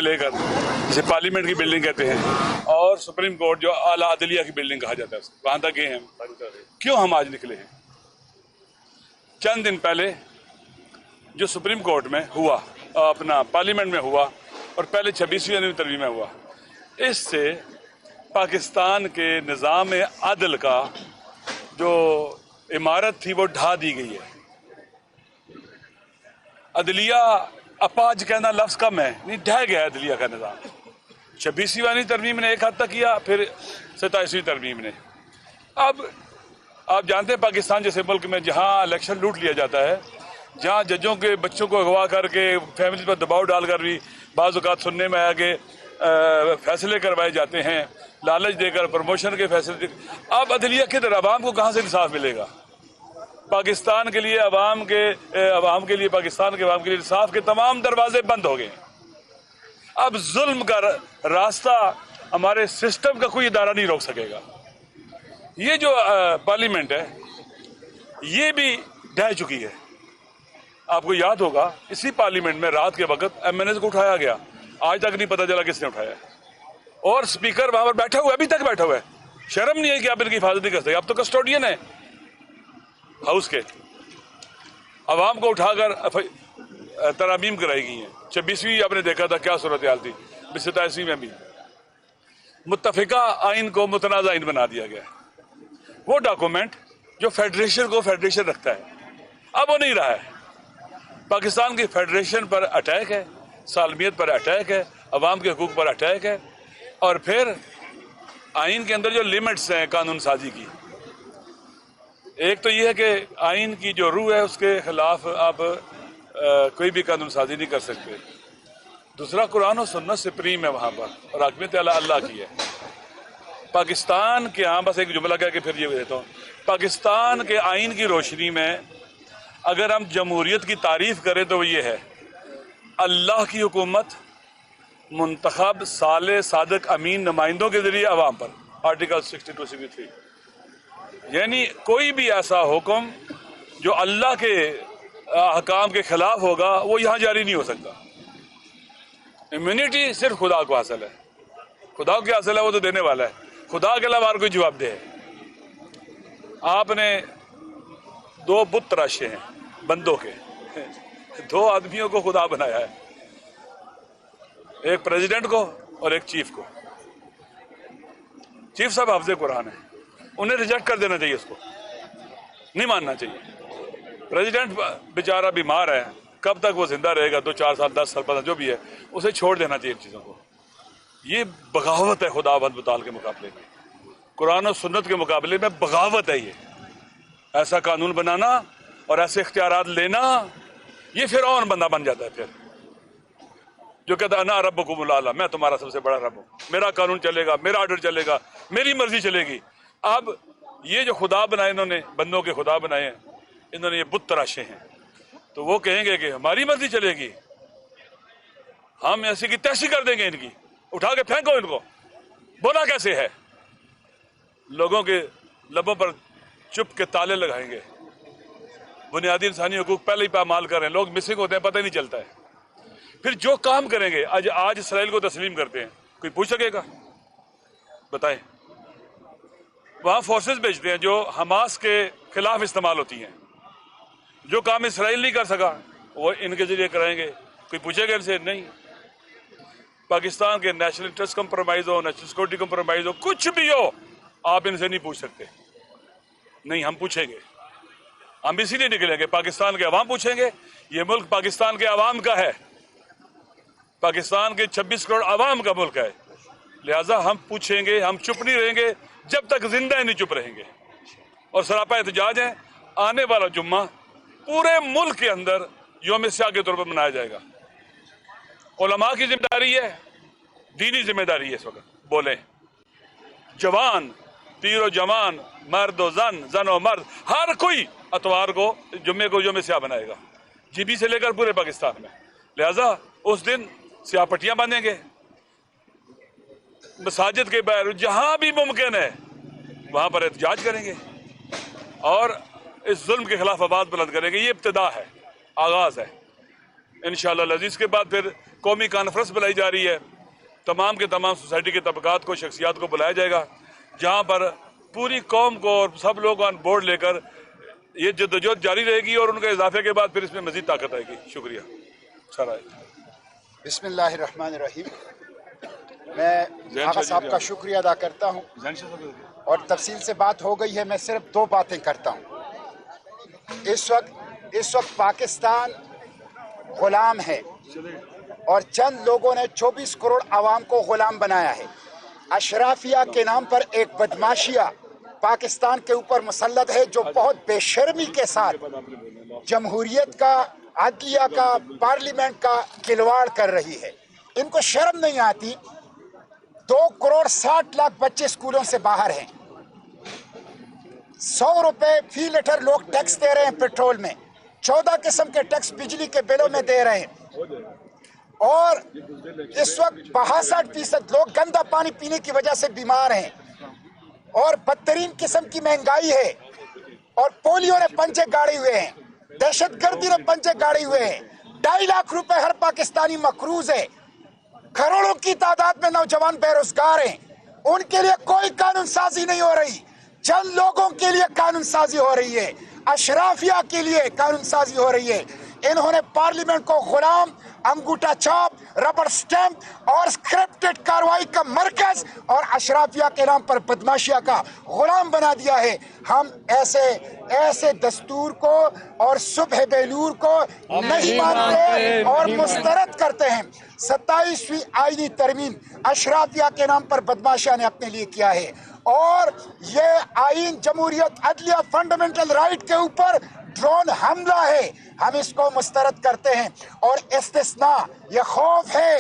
لے کر جسے پارلیمنٹ کی بلڈنگ کہتے ہیں اور سپریم کورٹ جو اعلیٰ عدلیہ کی بلڈنگ کہا جاتا ہے وہاں تک گئے ہیں ہم. کیوں ہم آج نکلے ہیں؟ چند دن پہلے جو سپریم کورٹ میں ہوا، اپنا پارلیمنٹ میں ہوا اور پہلے 26ویں ترمیم میں ہوا، اس سے پاکستان کے نظام عدل کا جو عمارت تھی وہ ڈھا دی گئی ہے. عدلیہ اپاج کہنا لفظ کم ہے، نہیں ڈھہ گیا ہے عدلیہ کا نظام. 26ویں ترمیم نے ایک حد تک کیا، پھر 27ویں ترمیم نے. اب آپ جانتے ہیں پاکستان جیسے ملک میں جہاں الیکشن لوٹ لیا جاتا ہے، جہاں ججوں کے بچوں کو اغوا کر کے فیملی پر دباؤ ڈال کر بھی بعض اوقات سننے میں آیا کہ فیصلے کروائے جاتے ہیں، لالچ دے کر پروموشن کے فیصلے اب عدلیہ کدھر؟ عوام کو کہاں سے انصاف ملے گا؟ پاکستان کے لیے عوام کے لیے پاکستان کے عوام کے لیے انصاف کے تمام دروازے بند ہو گئے. اب ظلم کا راستہ ہمارے سسٹم کا کوئی ادارہ نہیں روک سکے گا. یہ جو پارلیمنٹ ہے یہ بھی ڈھہ چکی ہے. آپ کو یاد ہوگا اسی پارلیمنٹ میں رات کے وقت ایم این ایز کو اٹھایا گیا، آج تک نہیں پتا چلا کس نے اٹھایا، اور اسپیکر وہاں پر بیٹھا ہوا ہے، ابھی تک بیٹھا ہوا ہے. شرم نہیں ہے کہ آپ ان کی حفاظت نہیں کر سکتے؟ آپ تو کسٹوڈین ہیں ہاؤس کے. عوام کو اٹھا کر ترامیم کرائی گئی ہیں. 26ویں آپ نے دیکھا تھا کیا صورتحال تھی، 27ویں میں بھی متفقہ آئین کو متنازع آئین بنا دیا گیا. وہ ڈاکومنٹ جو فیڈریشن کو فیڈریشن رکھتا ہے اب وہ نہیں رہا ہے. پاکستان کی فیڈریشن پر اٹیک ہے، سالمیت پر اٹیک ہے، عوام کے حقوق پر اٹیک ہے. اور پھر آئین کے اندر جو لیمٹس ہیں قانون سازی کی، ایک تو یہ ہے کہ آئین کی جو روح ہے اس کے خلاف آپ کوئی بھی قانون سازی نہیں کر سکتے. دوسرا قرآن و سنت سپریم ہے وہاں پر، اور حاکمیت اللہ کی ہے. پاکستان کے ہاں بس ایک جملہ کہہ کے پھر یہ دیتا ہوں، پاکستان کے آئین کی روشنی میں اگر ہم جمہوریت کی تعریف کریں تو وہ یہ ہے: اللہ کی حکومت منتخب صالح صادق امین نمائندوں کے ذریعے عوام پر. آرٹیکل 62-63. یعنی کوئی بھی ایسا حکم جو اللہ کے احکام کے خلاف ہوگا وہ یہاں جاری نہیں ہو سکتا. امیونٹی صرف خدا کو حاصل ہے. خدا کو حاصل ہے، وہ تو دینے والا ہے. خدا کے علاوہ اور کوئی جواب دہ ہے. آپ نے 2 بت تراشے ہیں بندوں کے، 2 آدمیوں کو خدا بنایا ہے، ایک پریزیڈنٹ کو اور ایک چیف کو. چیف صاحب حافظ قرآن ہے، انہیں ریجیکٹ کر دینا چاہیے، اس کو نہیں ماننا چاہیے. پریزیڈنٹ بیچارہ بیمار ہے، کب تک وہ زندہ رہے گا؟ 2-4 سال 10 سال 15 جو بھی ہے، اسے چھوڑ دینا چاہیے ان چیزوں کو. یہ بغاوت ہے خدا بند متعال کے مقابلے میں، قرآن و سنت کے مقابلے میں بغاوت ہے. یہ ایسا قانون بنانا اور ایسے اختیارات لینا، یہ فرعون بندہ بن جاتا ہے پھر، جو کہتا ہے انا ربکم الاعلی، میں تمہارا سب سے بڑا رب ہوں، میرا قانون چلے گا، میرا آرڈر چلے گا، میری مرضی چلے گی. اب یہ جو خدا بنائے انہوں نے، بندوں کے خدا بنائے ہیں انہوں نے، یہ بت تراشے ہیں، تو وہ کہیں گے کہ ہماری مرضی چلے گی، ہم ایسی کی تیسی کر دیں گے، ان کی اٹھا کے پھینکو ان کو. بولا کیسے ہے؟ لوگوں کے لبوں پر چپ کے تالے لگائیں گے. بنیادی انسانی حقوق پہلے ہی پامال کر رہے ہیں، لوگ مسنگ ہوتے ہیں، پتہ ہی نہیں چلتا ہے. پھر جو کام کریں گے، آج اسرائیل کو تسلیم کرتے ہیں، کوئی پوچھ سکے گا؟ بتائیں. وہاں فورسز بھیجتے ہیں جو حماس کے خلاف استعمال ہوتی ہیں. جو کام اسرائیل نہیں کر سکا وہ ان کے ذریعے کرائیں گے، کوئی پوچھے گا ان سے؟ نہیں. پاکستان کے نیشنل انٹرسٹ کمپرومائز ہو، نیشنل سیکورٹی کمپرومائز ہو، کچھ بھی ہو، آپ ان سے نہیں پوچھ سکتے. نہیں، ہم پوچھیں گے. ہم اسی لیے نکلیں گے، پاکستان کے عوام پوچھیں گے. یہ ملک پاکستان کے عوام کا ہے، پاکستان کے 26 کروڑ عوام کا ملک ہے. لہٰذا ہم پوچھیں گے، ہم چپ نہیں رہیں گے جب تک زندہ نہیں چپ رہیں گے. اور سراپا احتجاج ہے، آنے والا جمعہ پورے ملک کے اندر یوم سیاہ کے طور پر منایا جائے گا. علماء کی ذمہ داری ہے، دینی ذمہ داری ہے. اس وقت بولیں، جوان، پیر و جوان، مرد و زن و مرد، ہر کوئی اتوار کو جمعے کو یوم سیاہ بنائے گا، جی بی سے لے کر پورے پاکستان میں. لہذا اس دن سیاہ پٹیاں باندھیں گے، مساجد کے باہر جہاں بھی ممکن ہے وہاں پر احتجاج کریں گے اور اس ظلم کے خلاف آواز بلند کریں گے. یہ ابتدا ہے، آغاز ہے. انشاءاللہ العزیز کے بعد پھر قومی کانفرنس بلائی جا رہی ہے، تمام کے تمام سوسائٹی کے طبقات کو، شخصیات کو بلایا جائے گا، جہاں پر پوری قوم کو اور سب لوگ آن بورڈ لے کر یہ جدوجہد جاری رہے گی، اور ان کے اضافے کے بعد پھر اس میں مزید طاقت آئے گی. شکریہ. بسم اللہ الرحمن الرحیم. میں آقا صاحب کا شکریہ ادا کرتا ہوں، اور تفصیل سے بات ہو گئی ہے، میں صرف 2 باتیں کرتا ہوں. اس وقت پاکستان غلام ہے، اور چند لوگوں نے 24 کروڑ عوام کو غلام بنایا ہے. اشرافیہ کے نام پر ایک بدماشیہ پاکستان کے اوپر مسلط ہے، جو بہت بے شرمی کے ساتھ جمہوریت کا، عدلیہ کا، پارلیمنٹ کا کھلواڑ کر رہی ہے. ان کو شرم نہیں آتی. 2 کروڑ 60 لاکھ بچے اسکولوں سے باہر ہیں. 100 روپے فی لیٹر لوگ ٹیکس دے رہے ہیں پیٹرول میں، 14 قسم کے ٹیکس بجلی کے بلوں میں دے رہے ہیں. اور اس وقت 62% لوگ گندا پانی پینے کی وجہ سے بیمار ہیں، اور بدترین قسم کی مہنگائی ہے، اور پولیو نے پنجے گاڑے ہوئے ہیں، دہشت گردی نے پنجے گاڑے ہوئے ہیں. 2.5 لاکھ روپے ہر پاکستانی مقروض ہے. کروڑوں کی تعداد میں نوجوان بے روزگار ہیں. ان کے لیے کوئی قانون سازی نہیں ہو رہی. چند لوگوں کے لیے قانون سازی ہو رہی ہے، اشرافیہ کے لیے قانون سازی ہو رہی ہے. انہوں نے پارلیمنٹ کو غلام، انگوٹھا چھاپ، ربڑ سٹیمپ اور اسکرپٹڈ کارروائی کا مرکز اور اشرافیہ کے نام پر بدماشیہ کا غلام بنا دیا ہے. ہم ایسے دستور کو اور صبح بیلور کو نہیں مانتے اور مسترد کرتے ہیں. 27ویں آئینی ترمیم اشرافیہ کے نام پر بدماشیہ نے اپنے لیے کیا ہے، اور یہ آئین جمہوریت، عدلیہ، فنڈامنٹل رائٹ کے اوپر ڈرون حملہ ہے. ہم اس کو مسترد کرتے ہیں. اور استثناء، یہ خوف ہے،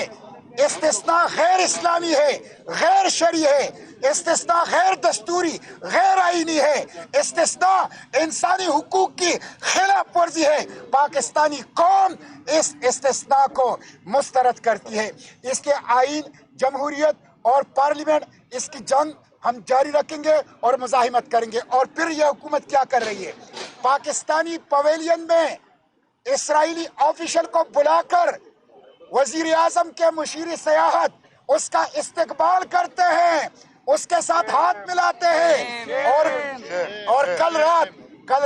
استثناء غیر اسلامی ہے، غیر شرعی ہے، استثناء غیر دستوری، غیر آئینی ہے، استثناء انسانی حقوق کی خلاف ورزی ہے. پاکستانی قوم اس استثناء کو مسترد کرتی ہے. اس کے آئین، جمہوریت اور پارلیمنٹ، اس کی جنگ ہم جاری رکھیں گے اور مزاحمت کریں گے. اور پھر یہ حکومت کیا کر رہی ہے؟ پاکستانی پویلین میں اسرائیلی آفیشل کو بلا کر وزیر اعظم کے مشیر سیاحت اس کا استقبال کرتے ہیں، اس کے ساتھ ہاتھ ملاتے ہیں. اور کل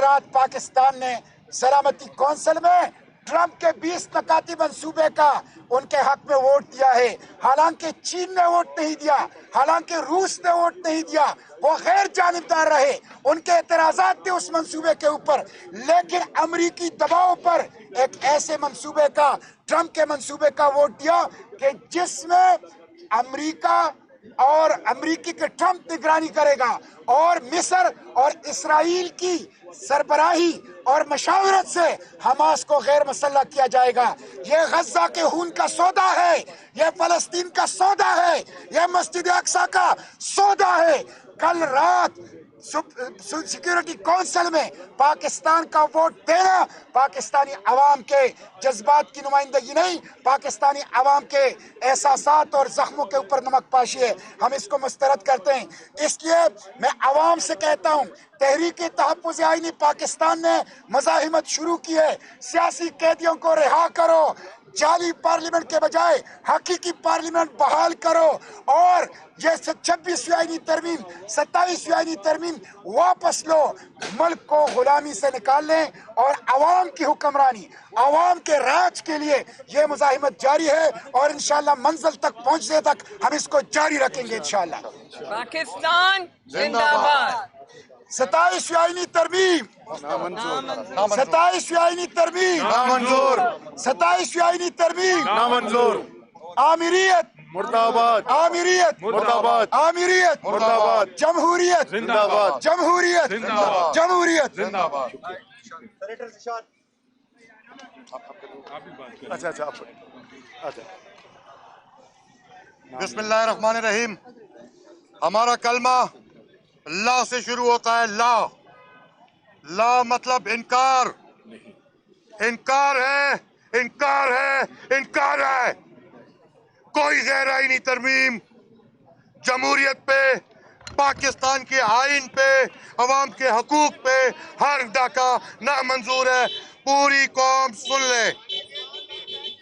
رات پاکستان نے سلامتی کونسل میں ٹرمپ کے 20 نکاتی منصوبے کا ان کے حق میں ووٹ دیا ہے. حالانکہ چین نے ووٹ نہیں دیا، حالانکہ روس نے ووٹ نہیں دیا، وہ غیر جانبدار رہے، ان کے اعتراضات تھے اس منصوبے کے اوپر. لیکن امریکی دباؤ پر ایک ایسے منصوبے کا، ٹرمپ کے منصوبے کا ووٹ دیا کہ جس میں امریکہ اور امریکی کے ٹرمپ نگرانی کرے گا، اور مصر اور اسرائیل کی سربراہی اور مشاورت سے حماس کو غیر مسلح کیا جائے گا. یہ غزہ کے خون کا سودا ہے، یہ فلسطین کا سودا ہے، یہ مسجد اقصی کا سودا ہے. کل رات سیکیورٹی کونسل میں پاکستان کا ووٹ دینا پاکستانی عوام کے جذبات کی نمائندگی نہیں، پاکستانی عوام کے احساسات اور زخموں کے اوپر نمک پاشی ہے. ہم اس کو مسترد کرتے ہیں. اس لیے میں عوام سے کہتا ہوں، تحریک تحفظ آئینی پاکستان نے مزاحمت شروع کی ہے. سیاسی قیدیوں کو رہا کرو، جعلی پارلیمنٹ کے بجائے حقیقی پارلیمنٹ بحال کرو، اور یہ 26ویں آئینی ترمیم، 27ویں آئینی ترمیم واپس لو. ملک کو غلامی سے نکال لیں، اور عوام کی حکمرانی، عوام کے راج کے لیے یہ مزاحمت جاری ہے، اور انشاءاللہ منزل تک پہنچنے تک ہم اس کو جاری رکھیں گے انشاءاللہ. پاکستان زندہ باد. 27ویں آئینی ترمیم، 27ویں آئینی ترمیم نامنظور، 27ویں آئینی ترمیم نامنظور. آمیریت مرد آباد، آمیریت مرد آباد، آمیریت مرد آباد، جمہوریت زندہ آباد، جمہوریت زندہ آباد، جمہوریت. زندہ آباد. اچھا بسم اللہ الرحمن الرحیم. ہمارا کلمہ لا سے شروع ہوتا ہے. لا، لا مطلب انکار. انکار ہے، انکار ہے، انکار ہے. کوئی غیر آئینی ترمیم جمہوریت پہ، پاکستان کے آئین پہ، عوام کے حقوق پہ، ہر ڈاکہ نامنظور ہے. پوری قوم سن لے.